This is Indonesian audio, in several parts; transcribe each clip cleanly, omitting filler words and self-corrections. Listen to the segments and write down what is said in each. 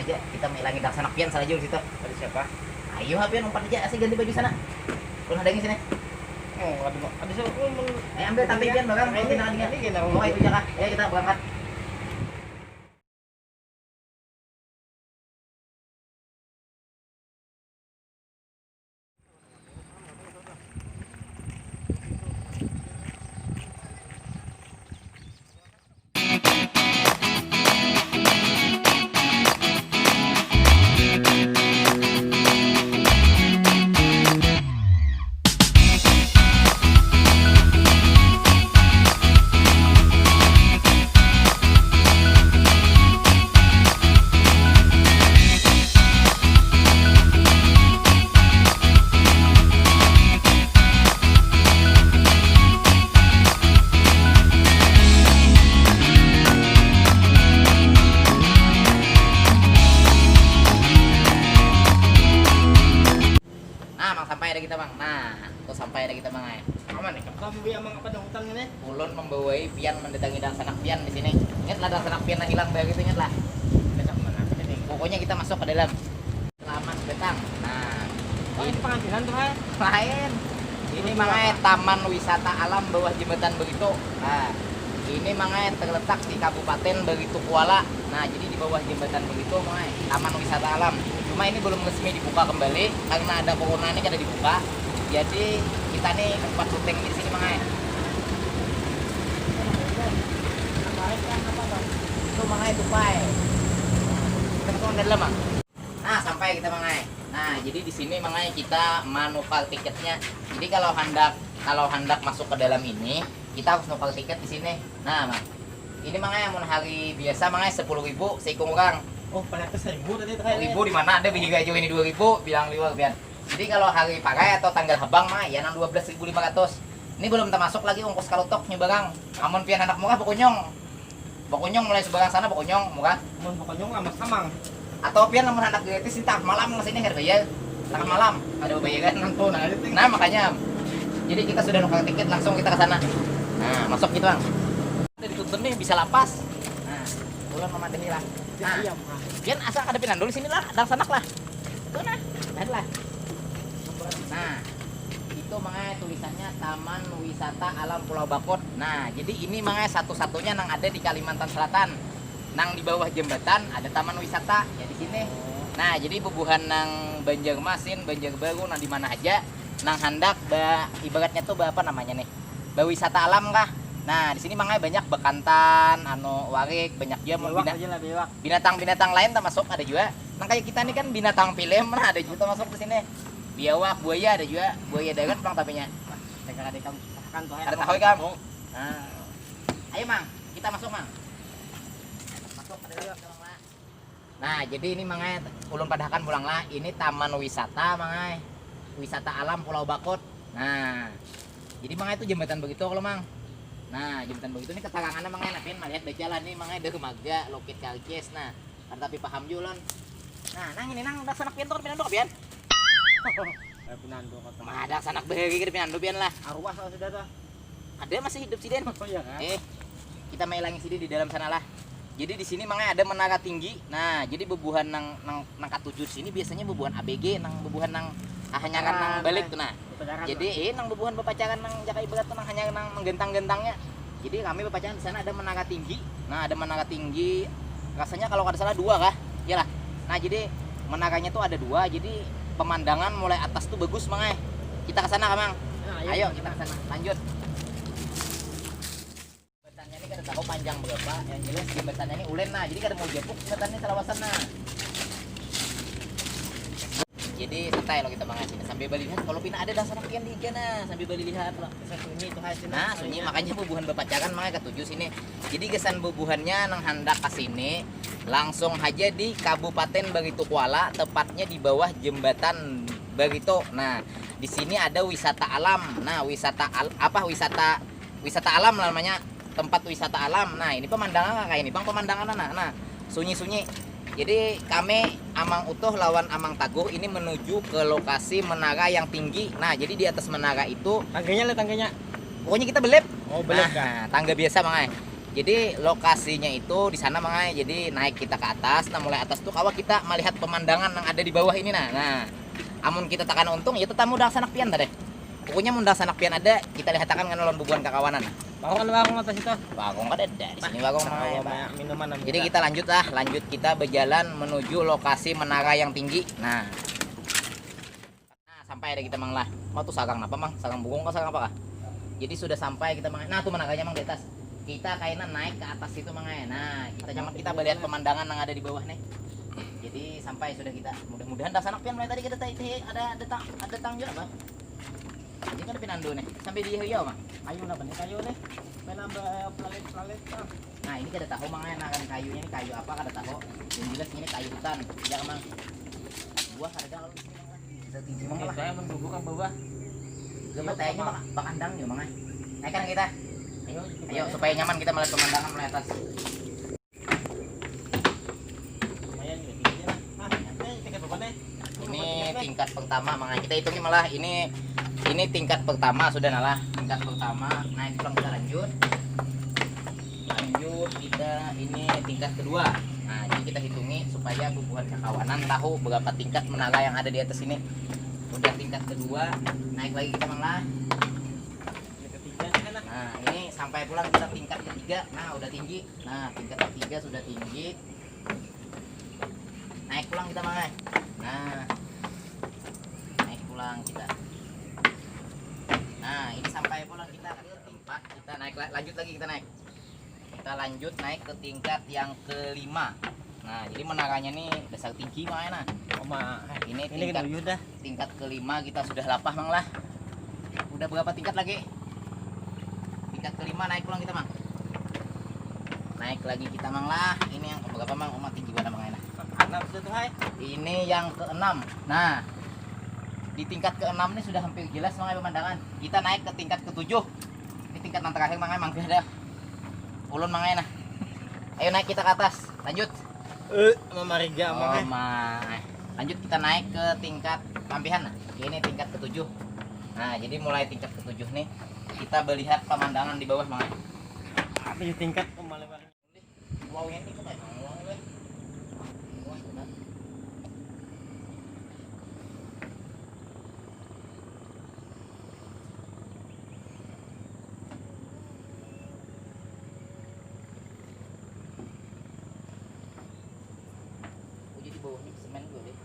aja. Kita may langit sana pian salah jauh situ. Ada siapa? Ayo pian umpat aja, asik ganti baju sana. Kalau ada yang sini. Oh, ada siapa? Ayo ambil tapi pian bakal mau tinggal dengan. Oh, itu jaga. Ya kita berangkat. Sampai ada kita bang. Nah, tuh sampai ada kita bang. Aman nih, kamu biar mang apa hutan ini? Ulun membawai pian mendatangi dan sanak pian di sini. Ingatlah dan sanak pian yang hilang begitu ingatlah. Besok mana? Pokoknya kita masuk ke dalam. Selamat datang. Nah, Ini pengambilan tuh kan? lain. Ini mangai Taman Wisata Alam Bawah Jembatan Begitu. Nah, ini mangai terletak di Kabupaten Begitu Kuala. Nah, jadi di bawah jembatan Begitu mangai Taman Wisata Alam. Cuma ini belum resmi dibuka kembali karena ada corona ini kada dibuka. Jadi kita nih tempat syuting di sini mangai. Itu mangai tupai. Kita masuk ke dalam bang. Nah, sampai kita mangai. Nah, jadi di sini mangai kita manukal tiketnya. Jadi kalau hendak masuk ke dalam ini, kita harus nukal tiket di sini. Nah, Bang. Ini mangai mun hari biasa mangai 10.000 seikung orang. Oh, pada ke 1.000 tadi tuh. 10.000 di mana ada biji gajo ini 2.000 bilang liwat pian. Jadi kalau hari pakai atau tanggal habang mah ya nang 12.500. Ini belum termasuk lagi ongkos kalutok nyebarang. Amun pian anak murah pokonyong. Pokonyong mulai sebarang sana pokonyong murah. Mun pokoknya amat samang. Atau pian namun hendak gratis entah malam ke sini harus bayar. Tengah malam ada bayaran. Oh, nah itu. Nah, makanya. Jadi kita sudah nukar tiket langsung kita ke sana. Nah, masuk gitu, Bang. Ada dituntun nih bisa lapas. Nah, ulang memadani lah. Nah, pian asal ada pinan dulu sini lah, dan sanak lah. Itu nah, dan lah. Nah, itu makanya tulisannya Taman Wisata Alam Pulau Bakut. Nah, jadi ini makanya satu-satunya yang ada di Kalimantan Selatan. Nang di bawah jembatan ada taman wisata ya di sini. Nah, jadi bubuhan nang Banjarmasin, Banjarbaru, nang di mana aja, nang hendak ibaratnya tuh apa namanya nih? Wisata alam kah? Nah, di sini makanya banyak bekantan, warik, banyak juga binatang-binatang lain termasuk ada juga. Nang kayak kita nih kan binatang film, nah ada juga termasuk di sini. Biawak, buaya ada juga, buaya darat bang tapinya. Ada tahu kamu? Nah, ayo mang, kita masuk mang. Nah, jadi ini mangai ulun padakan pulang lah. Ini taman wisata mangai. Wisata alam Pulau Bakut. Nah, jadi mangai itu jembatan begitu kalau mang. Nah, jembatan begitu ini keterangannya mangai napin melihat jalan nih mangai dermaga Lokit Kalkes. Nah, tapi paham julon. Nah, nang ini nang udah sanak pian tuh pian pian. Pinando kata. Ada sanak beheri ke pian pian lah. Arwah sudah dah. Ada masih hidup si Den. Oh iya kan? Kita mailangi sini di dalam sana lah. Jadi di sini makanya ada menara tinggi. Nah, jadi bebuhan nang K7 sini biasanya bebuhan ABG, nang bebuhan nang hanyakan nang balik tuh nah. Jadi nang bebuhan bepacaran nang jaka ibarat tuh nang hanya nang menggentang-gentangnya. Jadi kami bepacaran di sana ada menara tinggi. Nah, ada menara tinggi. Rasanya kalau kada salah 2 kah? Iyalah. Nah, jadi menaranya tuh ada 2. Jadi pemandangan mulai atas tuh bagus makanya. Kita ke sana, Kamang. Nah, Ayo kita ke sana. Lanjut. Ini kada tahu panjang berapa, yang jelas jembatannya ini ulen nah, jadi kada mau jepuk jembatannya selawasan nah. Jadi santai lo kita mengasih sambil balik lihat kalau pina ada dasar pian di ikan nah, sambil balik lihat lo. Sunyi tuh hasil. Nah, sunyi makanya bubuhan bepacaran makanya ke-7 sini. Jadi kesan bubuhannya nang hendak ke sini langsung aja di Kabupaten Begitu Kuala, tepatnya di bawah jembatan Begitu. Nah, di sini ada wisata alam. Nah, wisata alam namanya. Tempat wisata alam. Nah, ini pemandangan kayak ini bang, pemandangan nah sunyi-sunyi. Jadi kami Amang Utuh lawan Amang Taguh ini menuju ke lokasi menara yang tinggi. Nah, jadi di atas menara itu tangganya lah tangganya. pokoknya kita belep. Oh, belep nah, tangga biasa bang. Jadi lokasinya itu di sana Mang. Jadi naik kita ke atas, nah mulai atas tuh kalau kita melihat pemandangan yang ada di bawah ini nah. Amun kita tekan untung ya tetap mudah sanak pian tadi. Pokoknya mudah sanak pian ada, kita lihat akan lawan bubuhan kakawanan. Bagong atas itu. Bagong ada di sini bagong Mang. Banyak minuman. Jadi kita lanjut kita berjalan menuju lokasi menara yang tinggi. Nah, sampai ada kita Mang lah. Mau tuh sagang apa Mang? Sagang bugong kah sagang apa kah? Jadi sudah sampai kita Mang. Nah, tuh menaranya Mang di atas. Kita kayaknya naik ke atas itu Mang. Nah, kita melihat pemandangan yang ada di bawah nih. Jadi sampai sudah kita. Mudah-mudahan dah sanak pian mulai tadi kita ada tangga Bang. Jadi kan ada pinandu nih. Sampai di Riau Mang. Kayu na ba ni kayu ni? May nambah planet. Nah, ini kada tahu Mang nah kan kayunya ini kayu apa kada tahu. Yang jelas ini kayu hutan. Ya Mang. Buah harga kalau di sini Mang. Bisa tinggi Mang lah. Saya menunggu kang bawah. Gempa tayangnya bakandang yuk Mang. Naik kan kita. Ayo supaya nyaman kita melihat pemandangan mulai atas. Lumayan ya tingginya. Nah, tingkat berapa nih? Ini tingkat pertama Mang. Kita hitungin malah ini tingkat pertama sudah nalah. Tingkat pertama. Nah, ini kita lanjut kita ini tingkat kedua. Nah, jadi kita hitungi supaya bubuhan kakawanan tahu berapa tingkat menara yang ada di atas ini. Udah tingkat kedua, naik lagi kita Mang lah. Nah, ini sampai pulang kita tingkat ketiga. Nah, udah tinggi. Nah, tingkat ketiga sudah tinggi. Naik pulang kita Mang. Nah, naik pulang kita. Nah, ini sampai pulang kita ke tempat kita naik lanjut lagi kita naik. Kita lanjut naik ke tingkat yang kelima. Nah, jadi menaranya nih dasar tinggi mana? Ini tingkat kelima kita sudah lapah Mang lah. Udah berapa tingkat lagi? Tingkat kelima naik pulang kita Mang. Naik lagi kita Mang lah. Ini yang berapa Mang? Tinggi banget Mang enak. Ini yang keenam. Nah, di tingkat keenam ini sudah hampir jelas Mang pemandangan. Kita naik ke tingkat ketujuh. Ini tingkat yang terakhir Mang ada. Ulun Mang enak. Ayo naik kita ke atas. Lanjut. Mamariga Lanjut kita naik ke tingkat Pampihan. Ini tingkat ketujuh. Nah, jadi mulai tingkat ketujuh nih kita melihat pemandangan di bawah Mang. Apa yung tingkat paling. Wow, ini kok Mang. Wah, benar. Jadi bawahnya semen gue deh.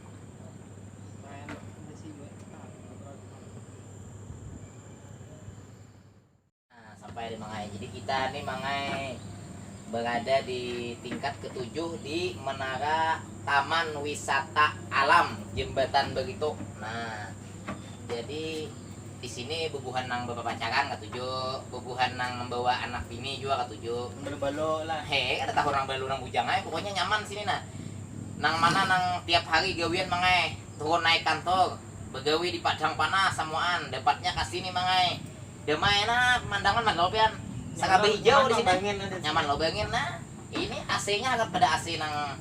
Nah, sampai di Mangai. Jadi kita nih Mangai berada di tingkat ketujuh di Menara Taman Wisata Alam Jembatan Begitu. Nah, jadi di sini bubuhan nang bapak pacaran ketujuh, bubuhan nang membawa anak bini juga ketujuh. Balo lah. Ada tahu nang balu nang bujang ay, pokoknya nyaman sini nah. Nang mana nang tiap hari gawian Mangai, turun naik kantor, begawi di padang panas samuan, dapatnya kasih nih Mangai. Damai nah pemandangan magalopian. Sangat hijau di sini. Nyaman lo bayangin nah. Ini AC-nya agak pada AC nang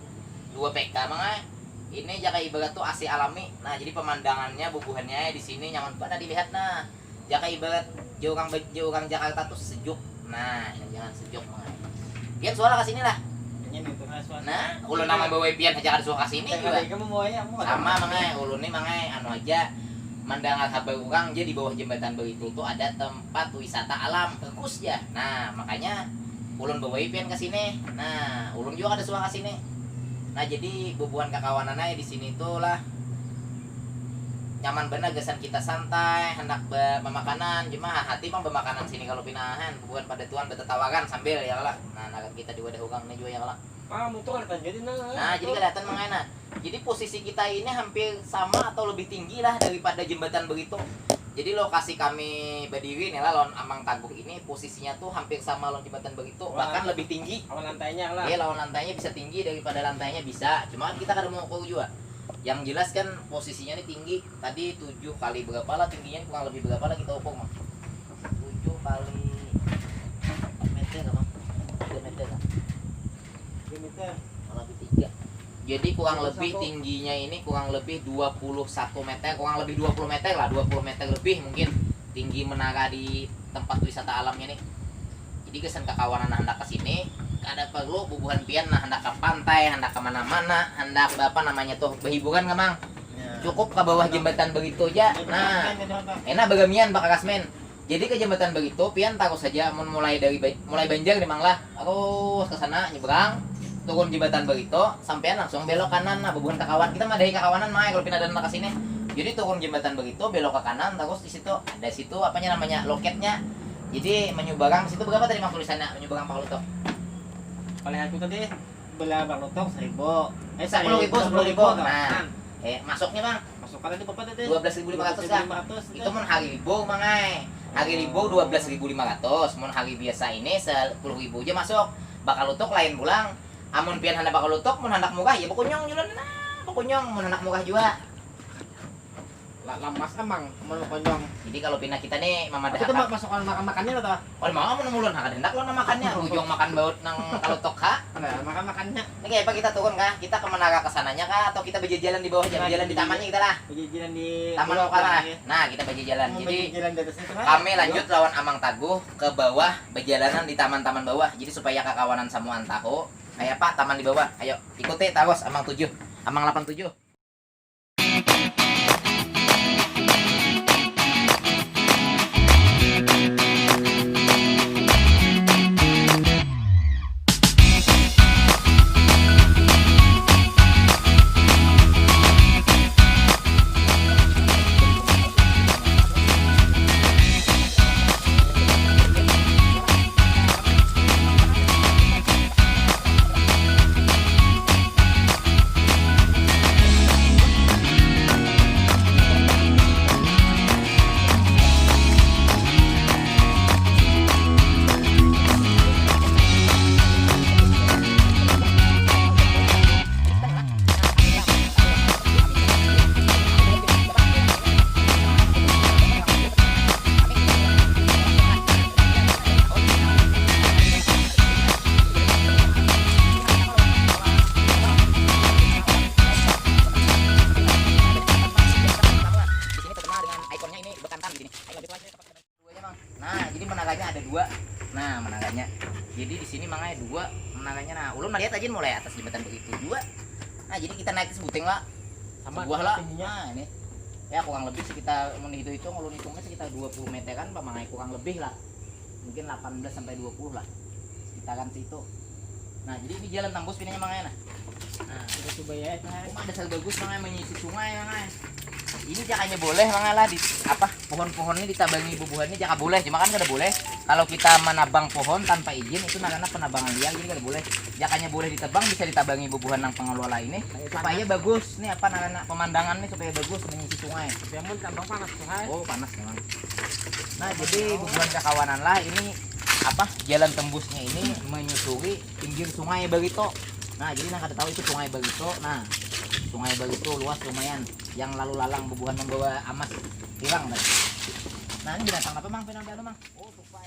2 PK Mangai. Ini jaka ibarat tuh AC alami. Nah, jadi pemandangannya bubuhannya di sini nyaman pada dilihat nah. Jaka ibarat jauh orang Jakarta tuh sejuk. Nah, ini jangan sejuk Mangai. Pian suara ke sini lah. Nah, ulun nama bawa pian aja ada suara ke sini juga. Sama Mangai, ulun nih Mangai anu aja mandangan habar orang jadi di bawah jembatan begitu tuh ada tempat wisata alam bagus ya. Nah, makanya ulun bawa pian ke sini. Nah, ulun juga ada suara ke sini. Nah, jadi bubuhan kakawanannya di sini tuh lah nyaman bener gesan kita santai hendak memakanan cuma hati mah bermakanan sini kalau pinahan bukan pada tuan bertetawakan sambil ya lah. Nah, kita di wadah ugang nih juga ya lah. Nah, jadi kelihatan mengenai. Jadi posisi kita ini hampir sama atau lebih tinggi lah daripada jembatan begitu. Jadi lokasi kami berdiri nih lah lawan Amang Taguh ini posisinya tuh hampir sama lawan jembatan begitu, bahkan lebih tinggi. Lawan lantainya lah. Iya, lawan lantainya bisa tinggi daripada lantainya bisa. Cuma kita kada mau ukur juga. Yang jelas kan posisinya ini tinggi. Tadi 7 kali berapa lah tingginya kurang lebih berapa lah kita ukur Mang. 7 kali 4 meter Mang. 3 meter lah. 3 meter. Lebih 3. Jadi kurang lebih tingginya ini kurang lebih 21 meter, kurang lebih 20 meter lah, 20 meter lebih mungkin tinggi menara di tempat wisata alamnya nih. Jadi kesan kakawanan hendak ke sini, kada perlu bubuhan pian nah hendak ke pantai, hendak ke mana-mana, hendak apa namanya tuh berhiburan nggak mang? Ya. Cukup ke bawah jembatan begitu aja. Nah, enak bagamian Pak Kasmen. Jadi ke jembatan begitu pian taruh saja mulai Banjar nih mang lah. Terus ke sana nyebrang, turun jembatan begitu, sampean langsung belok kanan nah bubuhan kakawan. Kita mah dari kakawanan mah kalau pindah ke sini. Jadi turun jembatan begitu, belok ke kanan, terus di situ ada situ apanya namanya loketnya. Jadi menyeberang situ berapa tadi mang tulisannya menyeberang Pak Lutok? Paling aku tadi bela Bang Lutok 1000. 10.000. Nah, masuknya bang, masuk tadi berapa tadi? 12.500 kan? Itu mun hari libur mangai. Hari libur 12.500. Mun hari biasa ini 10.000 aja masuk. Bakal lutok lain pulang. Amun pian hendak bakal lutok, mun hendak murah ya bakunyong jualan nah, bakunyong mun hendak murah juga. Lamas emang mau konyong. Jadi kalau pindah kita nih mama Itu dah. masukkan makan-makannya atau? Oh, mau mulun hendak lo makannya. Ujung makan baut nang kalau tok ha. Nah, makan-makannya. Ini kayak apa kita turun kah? Kita ke menara kesananya kah? Atau kita berjalan di bawah jalan di tamannya kita lah? Berjalan di Taman lokal lah. Nah, kita berjalan. Jadi jalan di atasnya tuh. kami lanjut lawan Amang Taguh ke bawah berjalanan di taman-taman bawah. Jadi supaya kakawanan samuan tahu kayak apa taman di bawah. Ayo ikuti terus Amang 7, Amang 87. Nah, jadi menaranya ada dua. Nah, menaranya. Jadi di sini makanya dua menaranya. Nah, ulun melihat aja mulai atas jembatan begitu dua. Nah, jadi kita naik ke sebuting lah. Sama Sebuah lah. tingginya. Nah, ini. Ya kurang lebih sekitar menghitung ulun hitungnya sekitar 20 meteran Pak Mangai kurang lebih lah. Mungkin 18 sampai 20 lah. Sekitaran situ. Nah, jadi ini jalan tembus pinanya Mangai nah. Nah, Kita coba ya. rumah dasar bagus Mangai menyisi sungai Mangai. Ini jakanya boleh Mangai lah di apa pohon-pohon ini ditabangi bubuhannya jaka boleh cuma kan kada boleh kalau kita menabang pohon tanpa izin itu namanya penabangan liar jadi kada boleh jakanya boleh ditebang bisa ditabangi bubuhan yang pengelola ini supaya bagus nih apa namanya pemandangan nih supaya bagus menyisi sungai. Biar mun tambang panas tuh, hai. Oh panas memang. Nah jadi bubuhan kakawanan lah ini apa jalan tembusnya ini menyusuri pinggir sungai begitu. Nah jadi nang kada tahu itu sungai begitu. Nah sungai begitu luas lumayan yang lalu lalang bubuhan membawa amas hilang tadi. Nah ini binatang apa mang pinang mang? Oh tupai.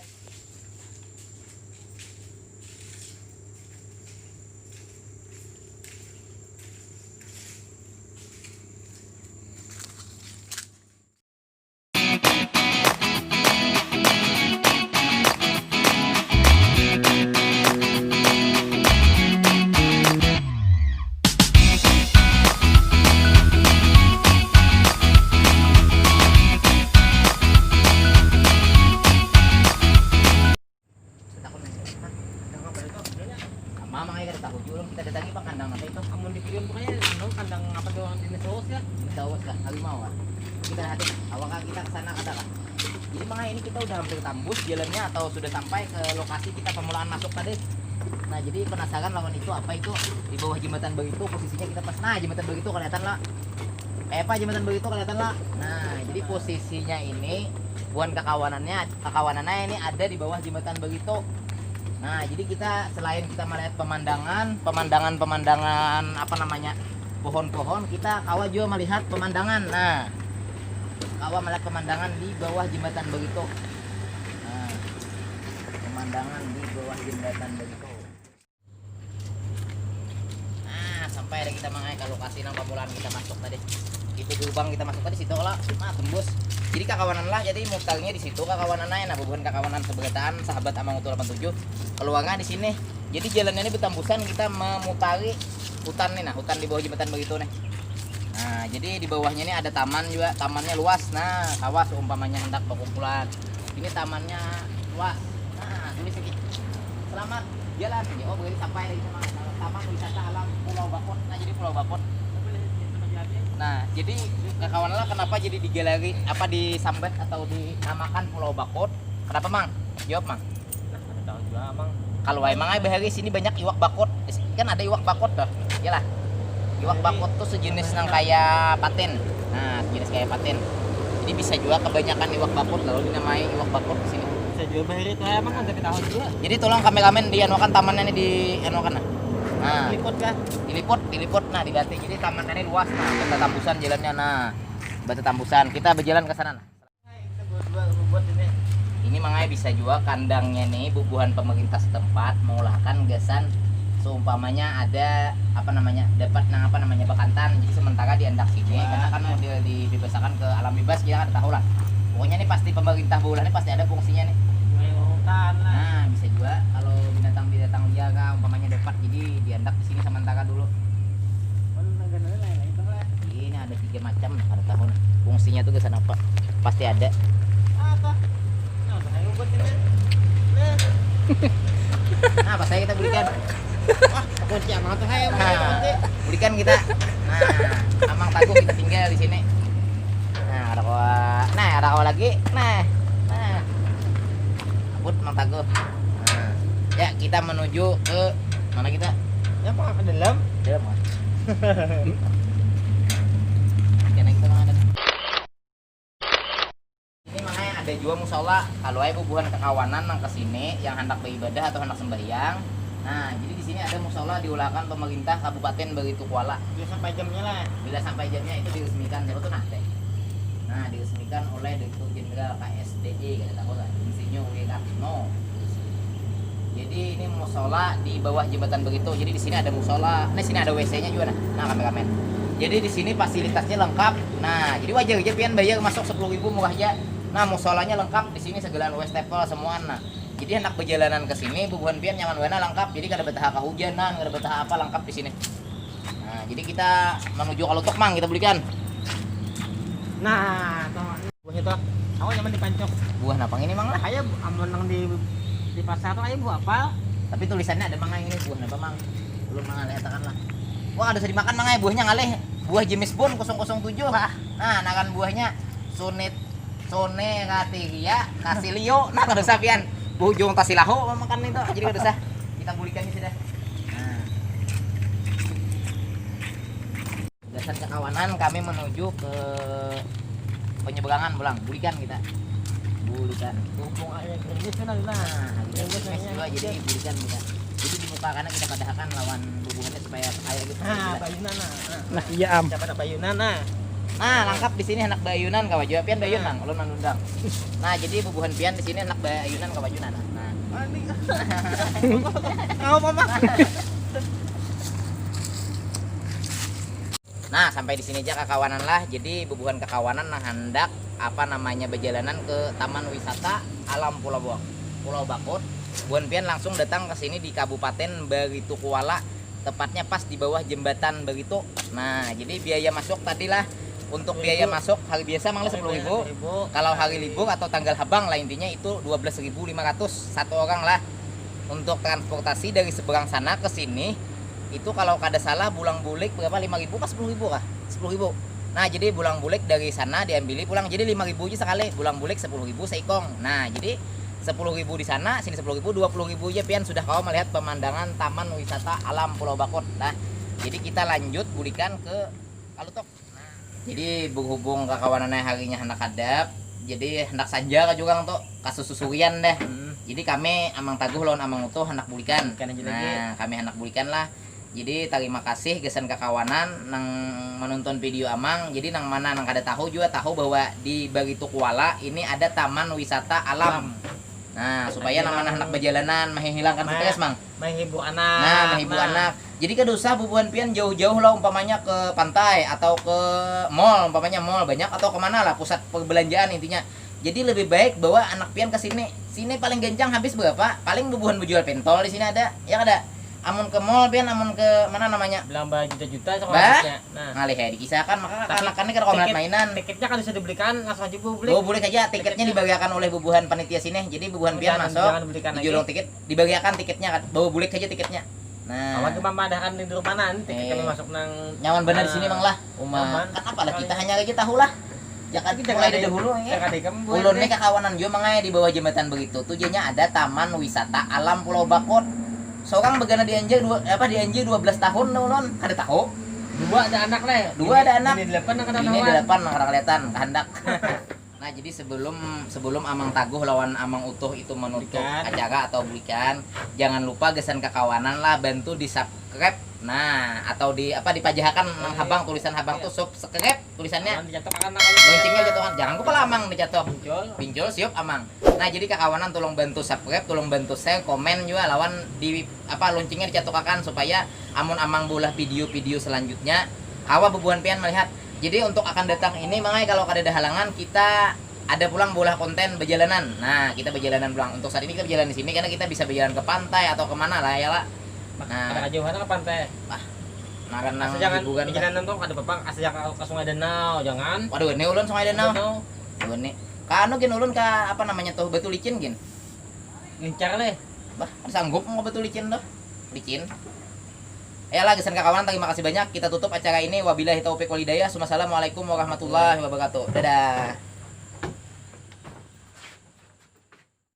Mama kayak tahu julung kita datangi pak kandang apa itu? Amun di video pokoknya kandang apa tuh di terus ya. Tahu lah harimau kan? Kita hati awak kita kesana kata kan? Jadi makanya ini kita udah hampir tembus jalannya atau sudah sampai ke lokasi kita pemulaan masuk tadi. Nah jadi penasaran lawan itu apa itu di bawah jembatan begitu posisinya kita pas. Nah jembatan begitu kelihatan lah. Kayak apa jembatan begitu kelihatan lah. Nah jadi posisinya ini bukan kakawanannya ini ada di bawah jembatan begitu. Nah, jadi kita selain kita melihat pemandangan apa namanya? Pohon-pohon, kita kawa juga melihat pemandangan. Nah, kawa melihat pemandangan di bawah jembatan begitu. Nah, pemandangan di bawah jembatan begitu. Nah, sampai sampai ada kita mangai ke lokasi nang pamulaan kita masuk tadi. Itu gerbang kita masuk tadi situ lah, tembus. Jadi kakawanan lah, jadi mutarnya di situ kakawanan lain. Nah, bukan kakawanan sebegataan sahabat Amang Utul 87. Keluarnya di sini. Jadi jalannya ini bertembusan kita memutari hutan nih, nah hutan di bawah jembatan begitu nih. Nah, jadi di bawahnya ini ada taman juga, tamannya luas. Nah, sawah seumpamanya hendak perkumpulan. Ini tamannya luas. Nah, tulis lagi. Selamat jalan. Oh, begini sampai dari taman wisata alam Pulau Bakot. Nah, jadi Pulau Bakot. Nah, jadi kawan lah kenapa jadi digaleri apa disambat atau dinamakan Pulau Bakot? Kenapa, Mang? Jawab, Mang. Nah, tahu juga, Mang. Kalau emang bahari sini banyak iwak bakot. Kan ada iwak bakot dah. Iyalah. Iwak bakot tuh sejenis yang kayak patin. Nah, sejenis kayak patin. Jadi bisa juga kebanyakan iwak bakot lalu dinamai iwak bakot di sini. Saya juga bahari itu emang kan tapi tahu juga. Jadi tolong kameramen dianukan tamannya ini dianukan nah. Nah, Liput kah? diliput nah diganti. Jadi taman ini luas nah, batu tambusan jalannya nah. Batu tambusan. Kita berjalan ke sana nah. Kita buat ini. Ini makanya bisa juga kandangnya nih bubuhan pemerintah setempat mengolahkan gasan seumpamanya ada apa namanya dapat bekantan jadi sementara diandak sini karena kan mau dibebasakan ke alam bebas kita kan tahu lah pokoknya nih pasti pemerintah bola nih pasti ada fungsinya nih Hutan lah. nah bisa juga kalau binatang liar umpamanya dapat jadi diandak di sini sementara dulu ini ada 3 macam pada tahun fungsinya tuh gasan apa pasti ada Apa? Nah, bahaya buat ini. nah pas saya kita belikan Kunci Amang tuh hai, belikan kita nah Amang Taguh kita tinggal di sini nah ada kawa lagi nah abut Mang Taguh nah, ya kita menuju ke mana kita Ya, Pak, ke dalam. kan kita mana ini makanya ada juga musola kalau ada bubuhan kekawanan yang kesini yang hendak beribadah atau hendak sembahyang. Nah, jadi di sini ada musola diulahkan pemerintah Kabupaten Baritu Kuala. Dia sampai jamnya lah. Bila sampai jamnya itu diresmikan siapa tuh nanti. Nah, diresmikan oleh Direktur Jenderal KSDE kata tahu lah, Insinyur W. Karno. Jadi ini musola di bawah jembatan begitu. Jadi di sini ada musola. Nah, sini ada WC-nya juga nah. Nah, kameramen. Jadi di sini fasilitasnya lengkap. Nah, jadi wajar aja pian bayar masuk 10.000 murah aja. Nah, musolanya lengkap di sini segala wastafel semua nah. Jadi hendak perjalanan ke sini bubuhan pian nyaman wana lengkap. Jadi kada betah kehujanan, kada betah apa lengkap di sini. Nah, jadi kita menuju ke Lutok Mang kita belikan. Nah, tuh buah itu. Aku nyaman dipancok. Buah napang ini Mang lah. Kayak amun nang di pasar tuh kayak buah apa? Tapi tulisannya ada Mang ini buah napa Mang? Belum Mang alih katakan lah. Wah, ada bisa dimakan Mang buahnya ngalih. Buah James Bond 007 lah. Nah, nakan buahnya Sone Katiria Kasilio. Nah, kada usah pian. Bujung Tasilaho makan itu. Jadi kada usah. Kita belikan ini sudah. Nah. Dasar kekawanan kami menuju ke penyeberangan pulang. Bulikan kita. Bulikan. Mumpung aja Inggris kan lah. Nah, kita juga jadi bulikan kita. Jadi di muka karena kita padahkan lawan bubuhannya supaya air gitu. Nah, bayunan nah. Nah iya am. Siapa ada bayunan nah. Nah, lengkap di sini anak bayunan kawa jawab pian bayun nang ulun nandundang. Nah, jadi bubuhan pian di sini anak bayunan kawa junan. Nah. Kau apa? Nah, sampai di sini aja kekawanan lah. Jadi bubuhan kekawanan nah hendak apa namanya berjalanan ke Taman Wisata Alam Pulau Bakot. Bubuhan pian langsung datang ke sini di Kabupaten Baritu Kuala, tepatnya pas di bawah jembatan Baritu. Nah, jadi biaya masuk tadi lah. Untuk biaya masuk hari biasa malah 10.000. Kalau hari libur atau tanggal habang lah intinya itu 12.500 satu orang lah. Untuk transportasi dari seberang sana ke sini itu kalau kada salah bulang bulik berapa 5.000 kah 10.000 kah? 10.000. Nah, jadi bulang bulik dari sana diambili pulang jadi 5.000 aja sekali. Bulang bulik 10.000 seikong. Nah, jadi 10.000 di sana, sini 10.000, 20.000 aja pian sudah kau melihat pemandangan Taman Wisata Alam Pulau Bakot. Nah, jadi kita lanjut bulikan ke Kalutok. Jadi berhubung kekawanannya harinya hendak hadap, jadi hendak saja ke juga untuk kasus susurian deh. Jadi kami Amang Taguh lawan Amang Utuh hendak bulikan. Nah, kami hendak bulikan lah. Jadi terima kasih gesan kekawanan nang menonton video Amang. Jadi nang mana nang kada tahu juga tahu bahwa di Baritu Kuala ini ada taman wisata alam. Nah, supaya nang mana hendak berjalanan menghilangkan stres, Mang. Menghibur anak. Nah, menghibur anak. Jadi kada usah bubuhan pian jauh-jauh lah umpamanya ke pantai atau ke mall, umpamanya mall banyak atau kemana lah pusat perbelanjaan intinya. Jadi lebih baik bawa anak pian ke sini. Sini paling gencang habis berapa? Paling bubuhan berjual pentol di sini ada. Ya kada? Amun ke mall pian, amun ke mana namanya? Belamba juta-juta Bah? sekolahnya. Nah, Ngalih ya dikisahkan maka Tapi anak-anaknya kada kau melihat tiket- mainan. tiketnya kan bisa dibelikan langsung aja publik. Oh boleh saja tiketnya dibagikan oleh bubuhan panitia sini. Jadi bubuhan pian Jangan- masuk, jangan belikan lagi. dijulung tiket, dibagikan tiketnya kan. Bawa bulik aja tiketnya. Nah, Awan cuma madahan di rumah nanti Eh. kami masuk nang nyaman benar di sini mang lah. Nyaman. Kan apalah kita hanya aja tahu lah. Jangan Tapi mulai dari dahulu ya. Jangan kamu Ulun nih kakawanan juga manganya di bawah jembatan begitu. Tujuannya ada Taman Wisata Alam Pulau Bakot. Seorang begana di Anjay 12 tahun ulun. Kada tahu. dua ada anak lah. Dua ada anak. Ini 8 nak Ini 8 kada kelihatan kehendak. Nah, jadi sebelum Amang Taguh lawan Amang Utuh itu menutup Bulikan. acara atau bulikan, jangan lupa gesan kekawanan lah bantu di subscribe. Nah, atau di dipajahakan nang habang tulisan habang tuh subscribe tulisannya. Dijatuh akan Loncengnya jatuhkan. Jangan lupa lah Amang dicatok. muncul. Pinjol siap Amang. Nah, jadi kekawanan tolong bantu subscribe, tolong bantu share, komen juga lawan di loncengnya dicatokakan supaya amun Amang bolah video-video selanjutnya kawa bebuan pian melihat. Jadi untuk akan datang ini makanya kalau ada halangan kita ada pulang bola konten berjalanan. Nah, kita berjalanan pulang. Untuk saat ini kita berjalan di sini karena kita bisa berjalan ke pantai atau kemana lah ya lah. Nah. Ada kejauhan ke pantai. Nah, karena Asal jangan hiburan kan. perjalanan tuh ada bepang asal jangan ke sungai danau, jangan. Waduh, ini ulun sungai danau. Danau. Waduh, ini. Kanu gin ulun ka apa namanya tuh batu licin gin. Lincar leh. Bah, sanggup mau batu licin tuh. Licin. Lah gesan kawan, terima kasih banyak. Kita tutup acara ini. Wabillahi taufiq wal hidayah. Wassalamualaikum warahmatullahi wabarakatuh. Dadah.